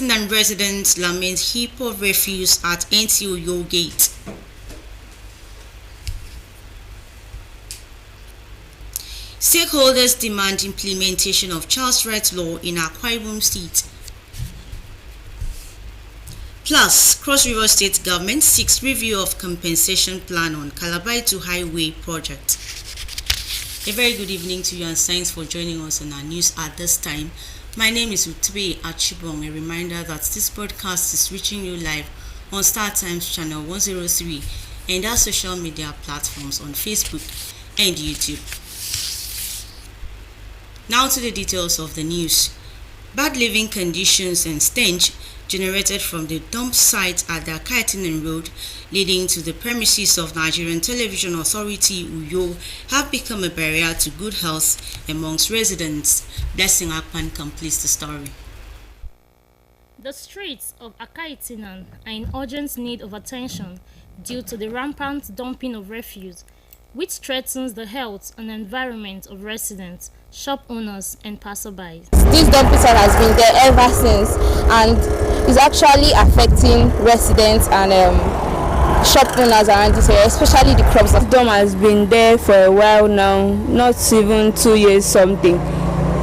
Akaitan residents lament heap of refuse at NTO Gate. Stakeholders demand implementation of child's rights law in Akwa Ibom State. Plus, Cross River State government seeks review of compensation plan on Calabar to Highway project. A very good evening to you and thanks for joining us on our news at this time. My name is Utbe Achibong. A reminder that this broadcast is reaching you live on Star Times channel 103 and our social media platforms on Facebook and YouTube. Now to the details of the news. Bad living conditions and stench generated from the dump site at the Akaitan Road leading to the premises of Nigerian Television Authority Uyo have become a barrier to good health amongst residents. Blessing Akpan completes the story. The streets of Akaitan are in urgent need of attention due to the rampant dumping of refuse, which threatens the health and environment of residents, shop owners, and passersby. This dumping site has been there ever since and is actually affecting residents and shop owners around this area, especially the crops. The dump has been there for a while now, not even 2 years something.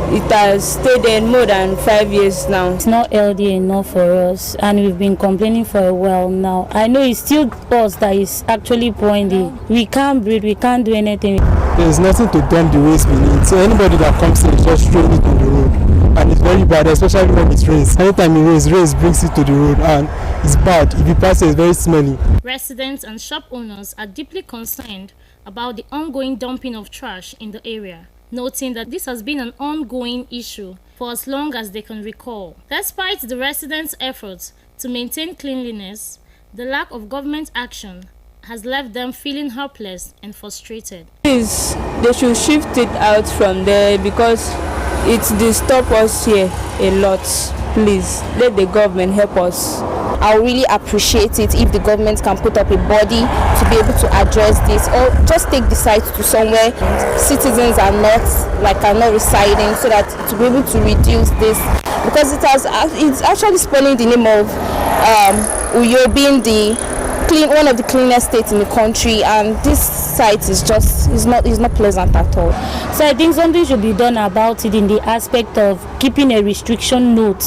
It has stayed there more than 5 years now. It's not healthy enough for us, and we've been complaining for a while now. I know it's still us that is actually pouring the. We can't breathe, we can't do anything. There's nothing to dump the waste beneath, so anybody that comes in just throw it on the road. And it's very bad, especially when it rains. Anytime it rains brings it to the road, and it's bad. If you pass it, it's very smelly. Residents and shop owners are deeply concerned about the ongoing dumping of trash in the area, noting that this has been an ongoing issue for as long as they can recall. Despite the residents' efforts to maintain cleanliness, the lack of government action has left them feeling helpless and frustrated. Please, they should shift it out from there because it disturbs us here a lot. Please, let the government help us. I really appreciate it if the government can put up a body to be able to address this, or just take the site to somewhere citizens are not residing, so that to be able to reduce this, because it's actually spoiling the name of Uyo being one of the cleanest states in the country, and this site is not pleasant at all. So I think something should be done about it in the aspect of keeping a restriction note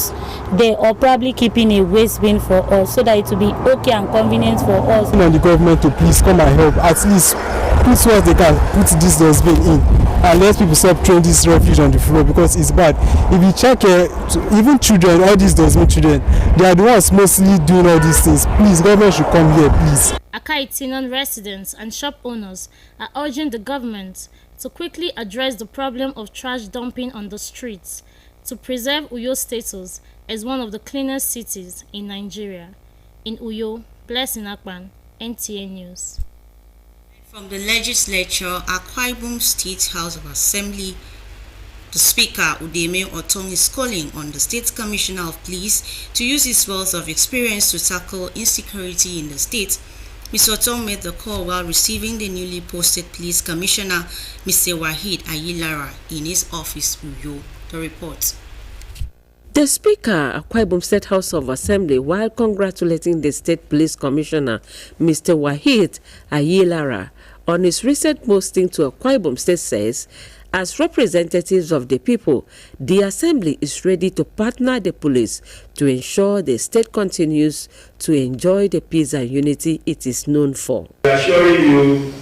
there, or probably keeping a waste bin for us, so that it will be okay and convenient for us. And the government to please come and help, at least put what they can, put this dustbin in, and let people stop throwing this refuse on the floor, because it's bad. If you check even children, all these dustbin children, they are the ones mostly doing all these things. Please, government should come here, please. Akaitan residents and shop owners are urging the government to quickly address the problem of trash dumping on the streets to preserve Uyo's status as one of the cleanest cities in Nigeria. In Uyo, Blessing Akpan, NTA News. From the legislature, Akwa Ibom State House of Assembly, the Speaker, Udeme Otong, is calling on the State Commissioner of Police to use his wealth of experience to tackle insecurity in the state. Mr. Otong made the call while receiving the newly posted Police Commissioner, Mr. Wahid Ayilara, in his office, Uyo. The report. The Speaker, Akwa Ibom State House of Assembly, while congratulating the State Police Commissioner, Mr. Wahid Ayilara, on his recent posting to Akwa Ibom State, says, as representatives of the people, the Assembly is ready to partner the police to ensure the state continues to enjoy the peace and unity it is known for. We are assuring you,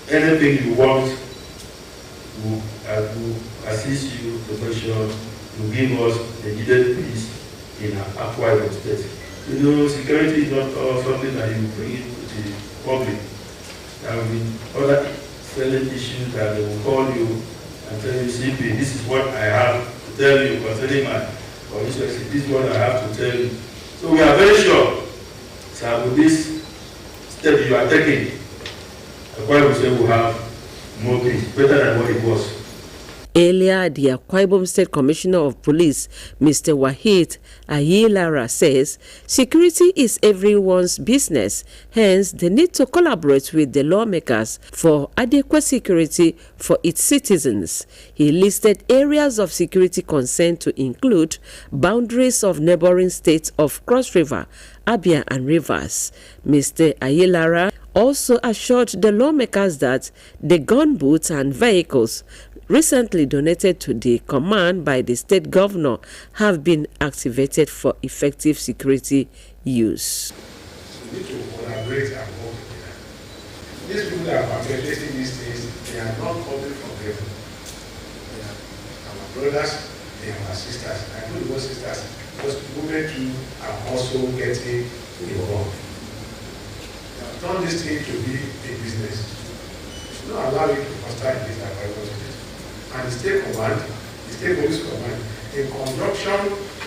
anything you want will assist you to make sure you give us the needed peace in our Akwa Ibom State. You know, security is not something that you bring to the public. There have been other selling issues that they will call you and tell you, CP, this is what I have to tell you concerning my constituency. This is what I have to tell you. So we are very sure, sir, with this step you are taking, Akwa Ibom State will have more peace, better than what it was. Earlier, the Akwa Ibom State Commissioner of Police, Mr. Wahid Ayilara, says security is everyone's business. Hence, they need to collaborate with the lawmakers for adequate security for its citizens. He listed areas of security concern to include boundaries of neighboring states of Cross River, Abia and Rivers. Mr. Ayilara also assured the lawmakers that the gun boots and vehicles recently donated to the command by the state governor have been activated for effective security use. We need to collaborate and work together. These people that are facilitating these things, they are not coming from heaven. They are our brothers, they are our sisters. I know the word sisters because women too are also getting involved. They have turned this thing to be a business. We should not allow it to foster in this environment. And the state command, the state police command, in conjunction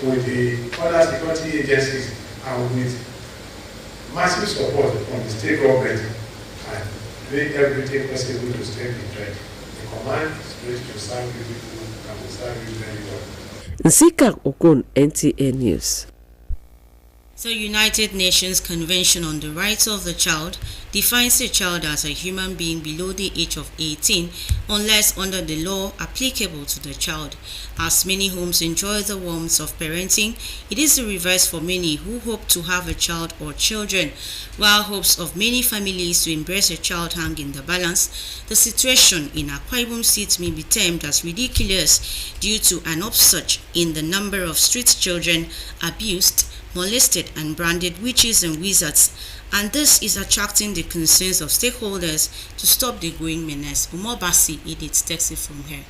with the other security agencies and with massive support from the state government and doing everything possible to stay the trend. The command is ready to serve the people and will serve you very well. Nsika Okun, NTA News. The United Nations Convention on the Rights of the Child defines a child as a human being below the age of 18 unless under the law applicable to the child. As many homes enjoy the warmth of parenting, it is the reverse for many who hope to have a child or children. While hopes of many families to embrace a child hang in the balance, the situation in Akwa Ibom State may be termed as ridiculous due to an upsurge in the number of street children abused, molested and branded witches and wizards, and this is attracting the concerns of stakeholders to stop the growing menace. Umobasi edits text it from here.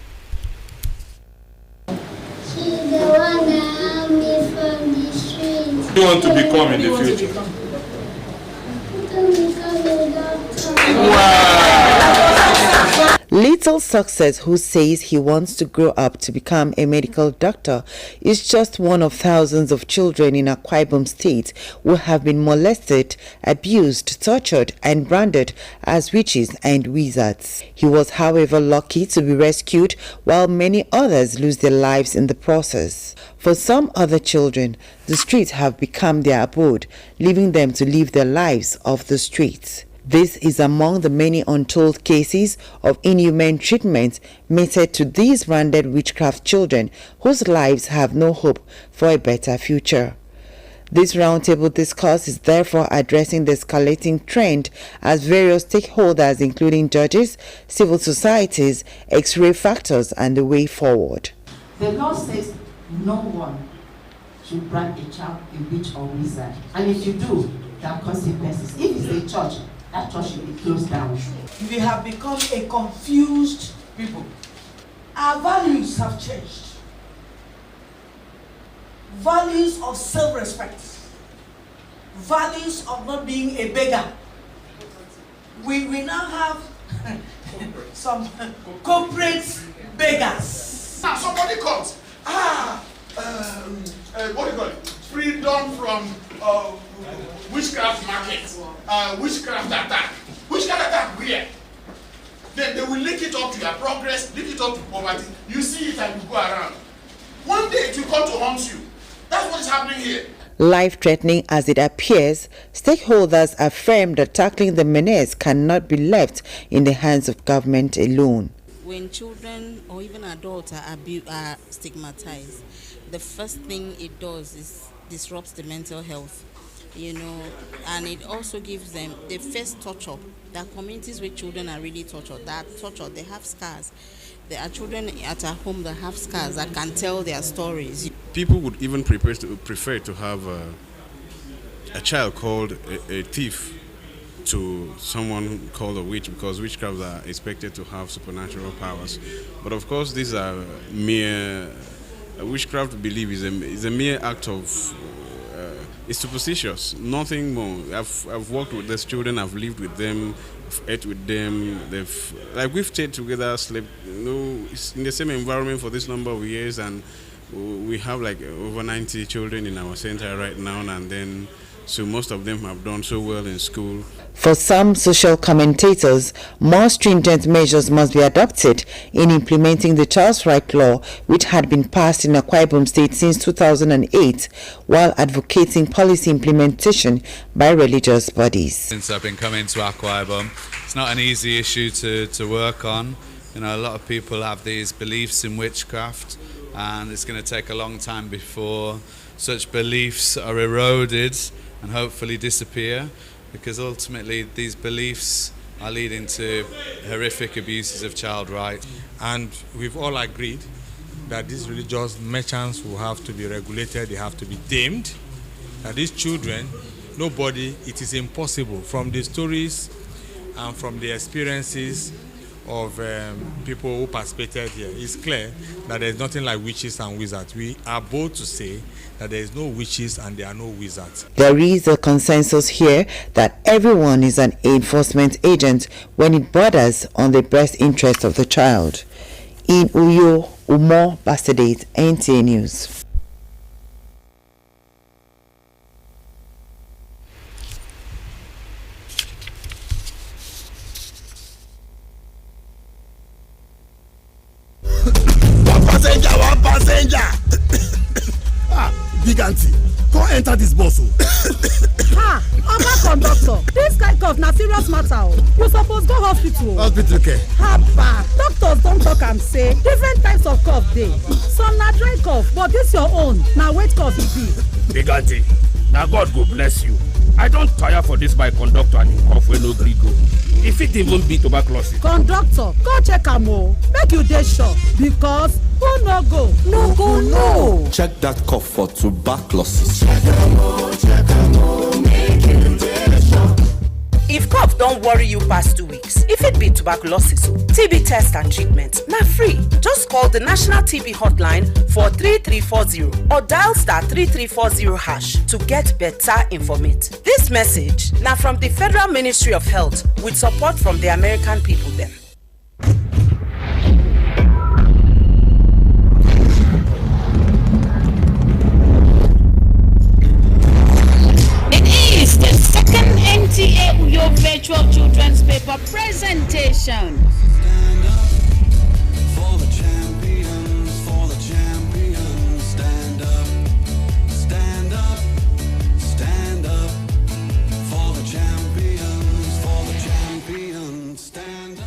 She's the one that helped me from the streets. What do you want to become in the future? To become a doctor. Wow! Little Success, who says he wants to grow up to become a medical doctor, is just one of thousands of children in Akwa Ibom State who have been molested, abused, tortured, and branded as witches and wizards. He was, however, lucky to be rescued, while many others lose their lives in the process. For some other children, the streets have become their abode, leaving them to live their lives off the streets. This is among the many untold cases of inhumane treatment meted to these branded witchcraft children whose lives have no hope for a better future. This roundtable discourse is therefore addressing the escalating trend as various stakeholders, including judges, civil societies, X-ray factors, and the way forward. The law says no one should brand a child a witch or wizard, and if you do, there are consequences. If it's a church, that church should be closed down. We have become a confused people. Our values have changed. Values of self-respect. Values of not being a beggar. We now have some corporate beggars. Now somebody comes. What do you call it? Freedom from witchcraft market, witchcraft attack. Witchcraft attack where? Then they will link it up to your progress, link it up to poverty. You see it and you go around. One day it will come to haunt you. That's what is happening here. Life-threatening as it appears, stakeholders affirm that tackling the menace cannot be left in the hands of government alone. When children or even adults are stigmatized, the first thing it does is disrupts the mental health, and it also gives them the first torture. There are communities where children are really tortured. They have scars. There are children at a home that have scars that can tell their stories. People would even prefer to have a child called a thief to someone called a witch, because witchcrafts are expected to have supernatural powers. But of course, these are mere witchcraft belief is a mere act of it's superstitious, nothing more. I've worked with these children, I've lived with them, I've ate with them. We've stayed together, slept, in the same environment for this number of years, and we have like over 90 children in our center right now. And then So most of them have done so well in school. For some social commentators, more stringent measures must be adopted in implementing the Child's Right Law, which had been passed in Akwa Ibom State since 2008, while advocating policy implementation by religious bodies. Since I've been coming to Akwa Ibom, it's not an easy issue to work on. You know, a lot of people have these beliefs in witchcraft, and it's going to take a long time before such beliefs are eroded and hopefully disappear, because ultimately these beliefs are leading to horrific abuses of child rights. And we've all agreed that these religious merchants will have to be regulated, they have to be tamed. And these children, it is impossible from the stories and from the experiences of people who participated here. It's clear that there's nothing like witches and wizards. We are bold to say that there is no witches and there are no wizards. There is a consensus here that everyone is an enforcement agent when it borders on the best interest of the child. In Uyo, Umo Basedate, NTA News. One passenger. Big auntie, go enter this bus. Oga conductor, this kind cough na serious matter. You suppose go hospital. Hospital care. Haba, doctors don talk am say different types of cough dey. Some na dry cough, but this your own na wet cough e be. Big auntie, na God go bless you. I don tire for this my conductor and him cough wey no gree go. E fit even be tuberculosis. Conductor, go check am o, make you dey sure, because who no go no. Check that cough for tuberculosis. If cough don't worry you past 2 weeks, if it be tuberculosis, TB test and treatment, na free. Just call the National TB Hotline for 3340 or dial *3340# to get better informate. This message now from the Federal Ministry of Health with support from the American people them. NTA Uyo Virtual Children's Paper Presentation. Stand up for the champions, for the champions. Stand up, stand up, stand up for the champions, for the champions. Stand up.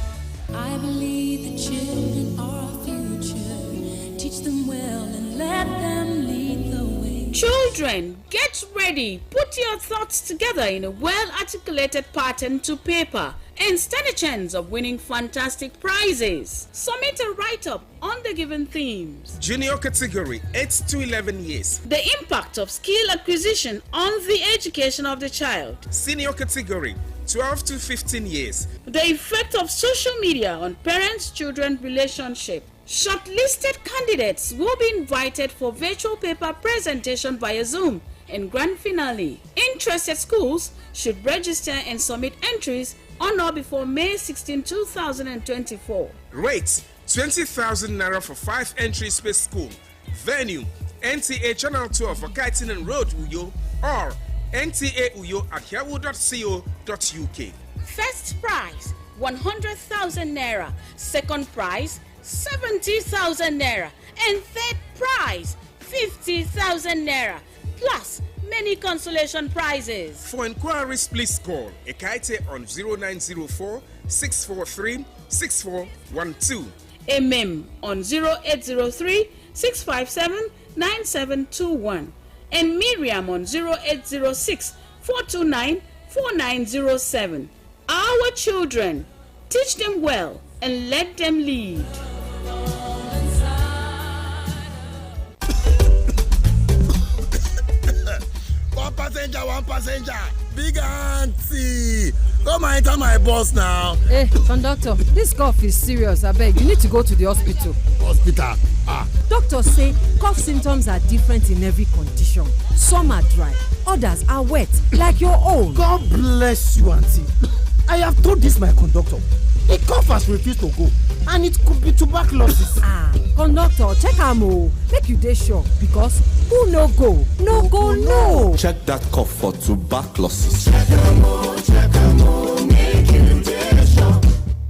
I believe the children are our future. Teach them well and let them lead the way. Children, get ready. Put your thoughts together in a well-articulated pattern to paper and stand a chance of winning fantastic prizes. Submit a write-up on the given themes. Junior category, 8 to 11 years. The impact of skill acquisition on the education of the child. Senior category, 12 to 15 years. The effect of social media on parents-children relationship. Shortlisted candidates will be invited for virtual paper presentation via Zoom and grand finale. Interested schools should register and submit entries on or before May 16, 2024. Rates, 20,000 Naira for 5 entries per school. Venue, NTA Channel 12 for Kaitinen Road, Uyo, or NTA Uyo at yahoo.co.uk. First prize, 100,000 Naira. Second prize, 70,000 Naira. And third prize, 50,000 Naira. Plus many consolation prizes. For inquiries, please call Ekaite on 0904 643 6412. MM on 0803 657 9721. And Miriam on 0806 429 4907. Our children, teach them well and let them lead. One passenger, big auntie. Come and enter my bus now. Hey, conductor, this cough is serious. I beg, you need to go to the hospital. Hospital? Doctors say cough symptoms are different in every condition. Some are dry, others are wet, like your own. God bless you, auntie. I have told this my conductor. The cough has refused to go, and it could be tuberculosis. Conductor, check am o, make you dey sure, because who no go no. Check that cough for tuberculosis.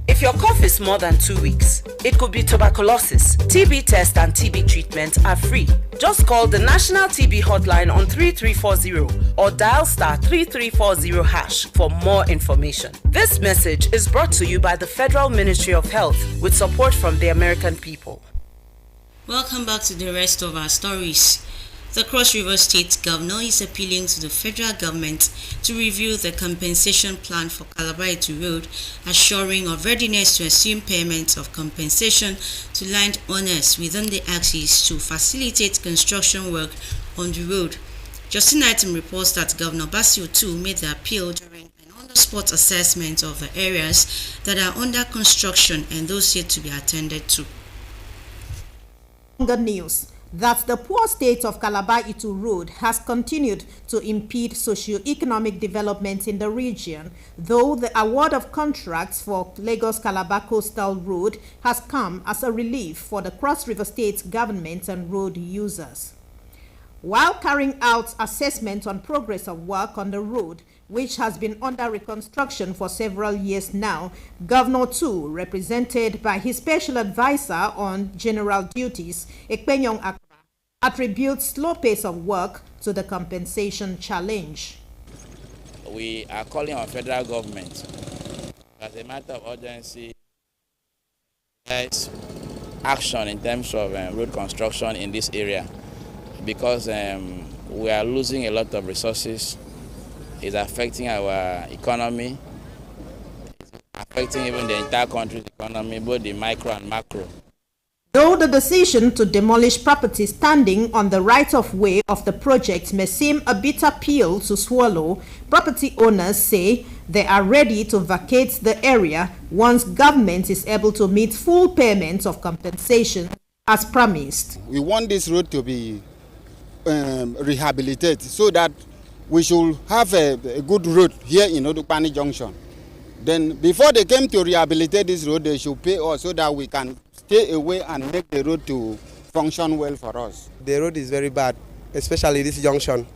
If your cough is more than 2 weeks, it could be tuberculosis. TB test and TB treatment are free. Just call the National TB Hotline on 3340 or dial *3340# for more information. This message is brought to you by the Federal Ministry of Health with support from the American people. Welcome back to the rest of our stories. The Cross River State Governor is appealing to the federal government to review the compensation plan for Calabar-Itu Road, assuring of readiness to assume payments of compensation to landowners within the axis to facilitate construction work on the road. Justin Item reports that Governor Basio too made the appeal during an on-the-spot assessment of the areas that are under construction and those yet to be attended to. Good news that the poor state of Calabar-Itu Road has continued to impede socio-economic development in the region, though the award of contracts for Lagos-Calabar Coastal Road has come as a relief for the Cross River State government and road users. While carrying out assessment on progress of work on the road, which has been under reconstruction for several years now, Governor Tu, represented by his special advisor on general duties, Ekpenyong Akra, attributes slow pace of work to the compensation challenge. We are calling on federal government as a matter of urgency, there's action in terms of road construction in this area, because we are losing a lot of resources. It's affecting our economy. It's affecting even the entire country's economy, both the micro and macro. Though the decision to demolish property standing on the right-of-way of the project may seem a bitter pill to swallow, property owners say they are ready to vacate the area once government is able to meet full payment of compensation as promised. We want this road to be rehabilitated so that we should have a good road here in Odukpani Junction. Then before they came to rehabilitate this road, they should pay us so that we can stay away and make the road to function well for us. The road is very bad, especially this junction.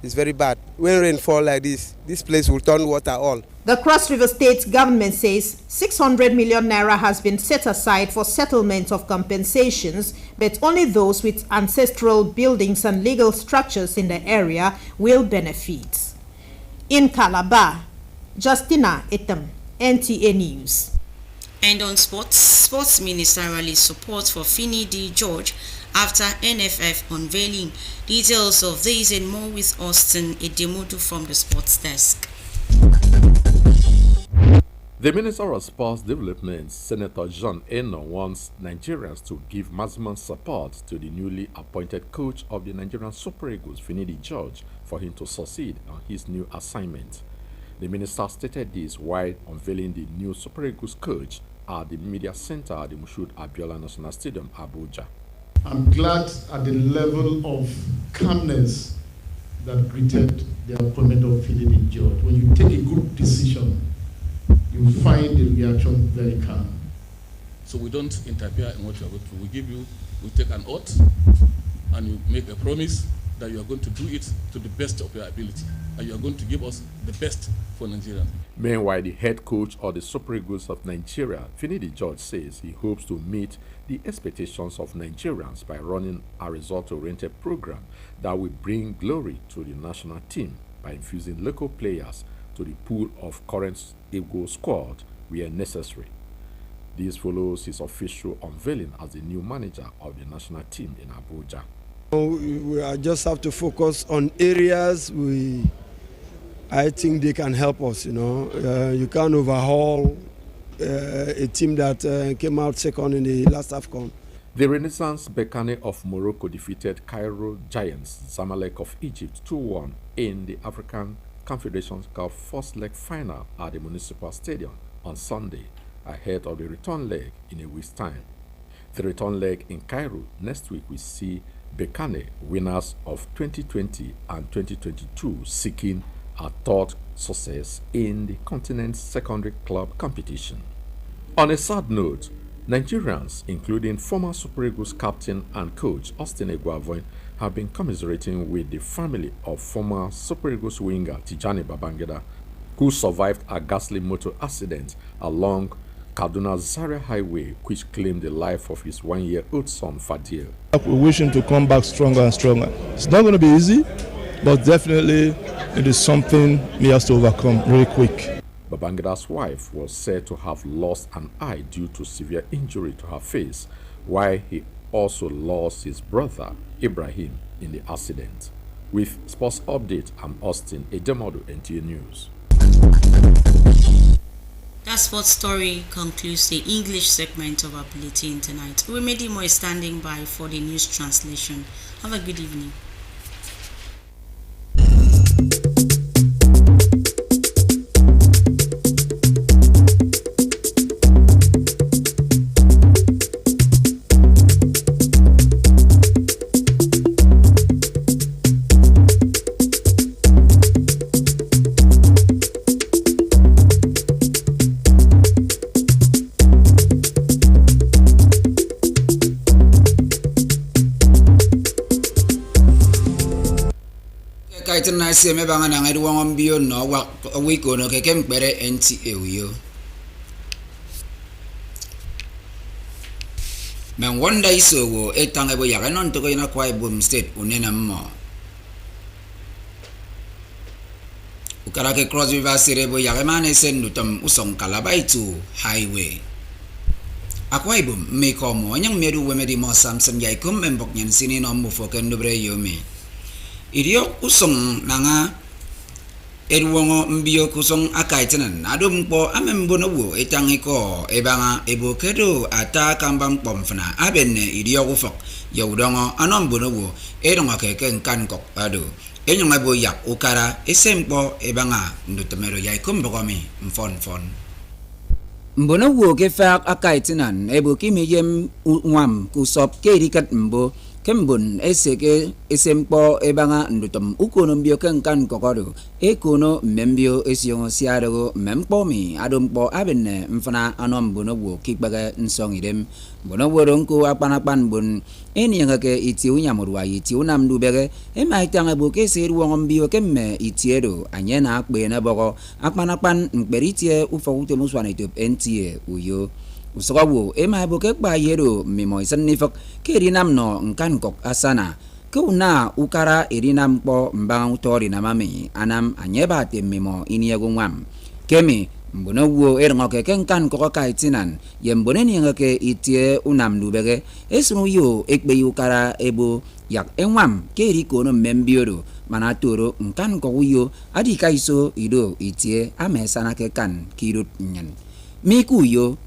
It's very bad. When rain fall like this place will turn water all. The Cross River State government says 600 million naira has been set aside for settlement of compensations, but only those with ancestral buildings and legal structures in the area will benefit. In Calabar, Justina Etam, NTA News. And on sports minister rallies support for Finny D. George after NFF unveiling. Details of this and more with Austin Edemodu from the sports desk. The Minister of Sports Development, Senator John Eno, wants Nigerians to give maximum support to the newly appointed coach of the Nigerian Super Eagles, Finidi George, for him to succeed on his new assignment. The minister stated this while unveiling the new Super Eagles coach at the media center at the Moshood Abiola National Stadium, Abuja. I'm glad at the level of calmness that greeted the appointment of Finidi George. When you take a good decision, you find the reaction very calm. So we don't interfere in what you are going to do. We take an oath and you make a promise that you are going to do it to the best of your ability and you are going to give us the best for Nigeria. Meanwhile, the head coach of the Super Eagles of Nigeria, Finidi George, says he hopes to meet the expectations of Nigerians by running a result-oriented program that will bring glory to the national team by infusing local players to the pool of current Eagle squad where necessary. This follows his official unveiling as the new manager of the national team in Abuja. We just have to focus on areas I think they can help us. You can't overhaul a team that came out second in the last AFCON. The Renaissance Berkane of Morocco defeated Cairo Giants Zamalek of Egypt 2-1 in the African Confederations Cup first leg final at the Municipal Stadium on Sunday, ahead of the return leg in a week's time. The return leg in Cairo next week will see Berkane, winners of 2020 and 2022, seeking a third success in the continent's secondary club competition. On a sad note, Nigerians, including former Super Eagles captain and coach Austin Eguavoin, have been commiserating with the family of former Super Eagles winger Tijani Babangida, who survived a ghastly motor accident along Kaduna Zaria Highway, which claimed the life of his 1-year-old son Fadil. We wish him to come back stronger and stronger. It's not going to be easy, but definitely it is something he has to overcome very quick. Babangida's wife was said to have lost an eye due to severe injury to her face, while he also lost his brother Ibrahim in the accident. With Sports Update, I'm Austin Edemodu, NTA News. That sports story concludes the English segment of our bulletin tonight. Umedimo is standing by for the news translation. Have a good evening. Kaitan nasi me bangan ang eduang ambio no wiko no kekem pere NTA uyo. Man wanda iso wo etang ebo yakanon to ko ina Akwa Ibom State unena mo. Ukarake Cross River Sirebo yakamane sendutam usong Kalabaitu Highway. Akwa Ibom me komo nyang medu wemedi mo Samson yaikum membok nyan sini no mo foken dobre yomi. Idiok usong nanga edwongo mbio kusong akaitanan adum po amembono wo etangiko ebanga ebokedo ata kambang pomfna abenne idiok ufok yaudongo anombono wo edongo keke kan kok ado enyonga bo yak ukara esempo ebanga ndutemero yaikum bokomi mfon mbono wo ke fak akaitanan eboki meyem ngwam kusop kerikat mbo Kembun eseke esempo ebanga ndutom ukono mbio kan kokodo ekono membio esiong siado mempomi adompo abenne mfana anom bono wo kikbaga nsong idem bono woronko apanapan bun eni yang ke itiu nyamurwa itiu nam dubege emaitanga boke seru mbio kemme itiedo anyena akbe na boko apanapan mberitie ufawute muswana itop NTA uyo Usrawo ema boke ba yero mimo isanifak kerinam no nkan kok asana kuna ukara erinam po mbang utori namami anam anyeba te mimo iniagungwam kemi mbono wo erengo ke kan kok kaitinan yemboneni ngake itie unam dubege esnu yo ekbe ukara ebo yak enwam keri kono membiodo manatoro nkan kok yo adi kaiso ido itie amesana ke kan kirut nyan miku yo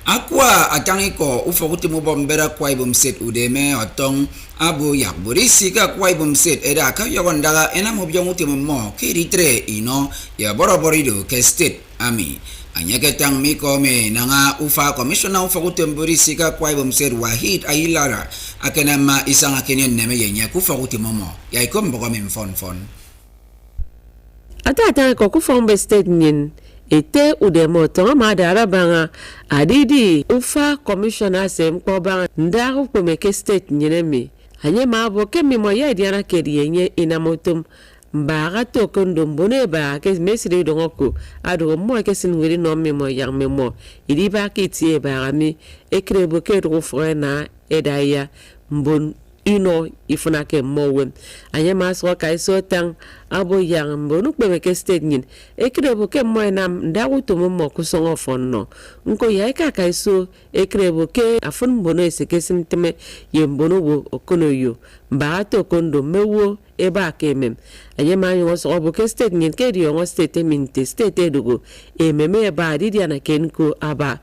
Akwa atangiko ufakuti mubombera Akwa Ibom State udeme otong abu yak burisi ka Akwa Ibom State eda ka yagondaga ena mobyong uti mo kiritre ino ya boroborido ke state ami anyaketang miko me nanga ufa commissioner ufakuti burisi ka Akwa Ibom State Wahid Ayilara akenama isang akenyen neme yenya kufakuti mo ya ikom boko mfon ata ko kufombe state nyin ete udemo tonga madara banga adidi ufa commissioner sem ko banga ndaru ko meke state nyinemi anye mabo kemi mo ya diana kediyenye inamotum mbaga to kondo mbone ba ke mesri dongoko ado mo ke sinwiri no memo yang memo idi ba kitie ba mi ekrebo ke ro frena edaya mbon ino ifuna ke mowen anya maswa kai so tang abo yang mbonu kwe ke state nyin ekrebo ke moenam ndawu to mo kusongo fonno nko ya ka kai so ekrebo ke afun mbono eseke simteme ye mbono wo okono yo mba to kondo mewo eba kemem anya ma yo so obo ke state nyin ke dio ngo state minte state edugo meme ba didi ana kenko aba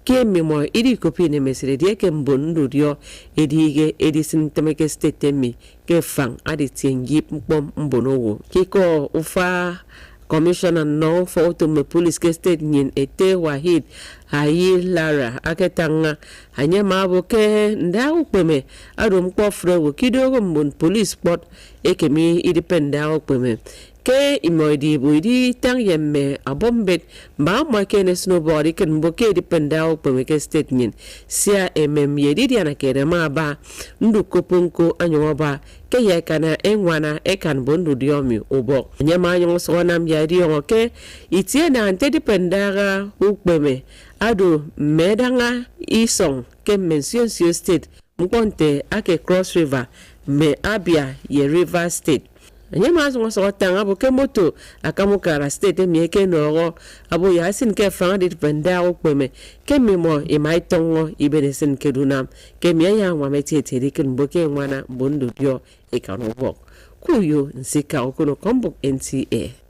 ke memo idi kopine mesre die ke mbondu dio edige edisin temeke state mi ke fang adi tiengi mpom mbono wo kiko ufa commissioner no for me police ke state nyin ete Wahid Ayilara aketanga anya mabo ke ndawo peme adum ko frewo kidogo mbon police spot ekemi independent peme ke imoidi buidi tang yemme abombet ba ma kene snowboard ken boke di pendao pemeke state nyin sia yedi diana kere ma ba ndu kopunko anyoba ke ya kana enwana ekan bondu diomi obo nyama yon sonam ya dio ke itie na ante di pendaga ukbeme ado medanga isong ke mention state mkonte ake Cross River me Abia ye River State nyama so tanga bo ke moto akamukara state mi ke no abo yasin ke fanga di pendaga ukbeme ke memo e mai tongo ibenesin keduna ke mi ya wa metete dikin boke mwana bondu dio ekanobok kuyo nsika okono kombok NTA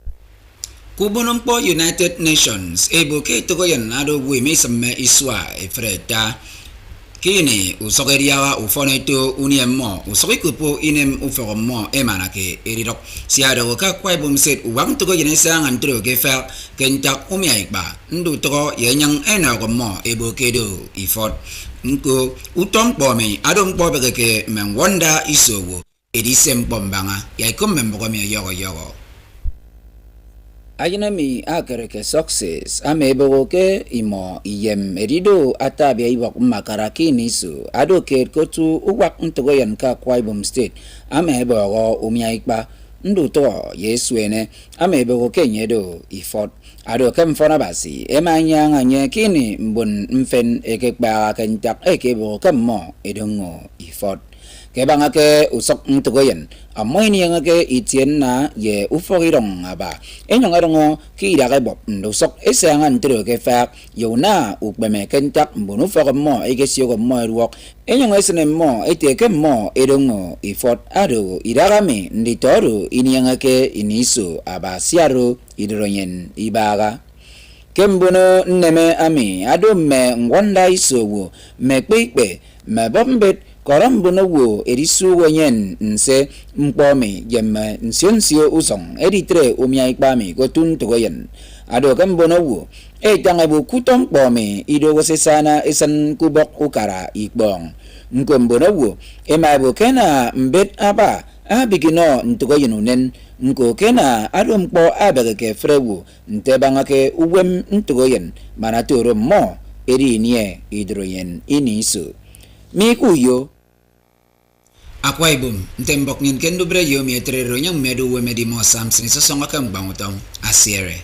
Kubonompo United Nations eboke togoyan nado wemi samme iswa efreta kini usogeriawa ufoneto uniemmo usogikupo inem ufomo emanake erirok siado ka kwaibum set uwang togoyan sang antro gefa kentak umiaikba ndu togo yenyang enogomo ebokedo ifot nko utompo me adompo begeke menwonda isowo edisem bombanga yaikom membogomi yogo Ayanami akereke success amebo ke imo iyem erido atabia iwak makaraki nisu adoke kotu uwak ntogoyan ka Kwaibom State amebo umiaikba nduto yeswene amebo ke nyedo ifot adoke mfona basi emanya nganye kini mbon mfen ekekba kentak ekebo kemmo edongo ifot kebanga ke usok ntogoyen amoini yang ke itien na ye ufogirong aba enyong adongo ki idake bob ndusok esangan tiro ke fa yona ukbeme kentak mbonu fogomo egesio mo ruok enyong esene mo eteke mo edongo ifot ado idagame nditoru ini yang ke iniso aba siaro idronyen ibaga kembono neme ami ado me ngwanda isowo me kpekpe me bombet Korambono wo erisu wenyen nse mkpome yemme nsionsio usong editre umiaikpami gotun togoyen ado kambono wo tangabu kutom kpome ido wasesana esan kubok ukara ikbong nkombono wo emabo kena mbet aba abigino ntogoyen unen nko kena ado mkpo abegeke frewo ntebangake uwem ntogoyen manatoro mo erinie idroyen iniso mikuyo Akwaibom ntembok nyin kendo bre yo mi etrero nyang medu we medimo samsini sosonga kang bangutong asiere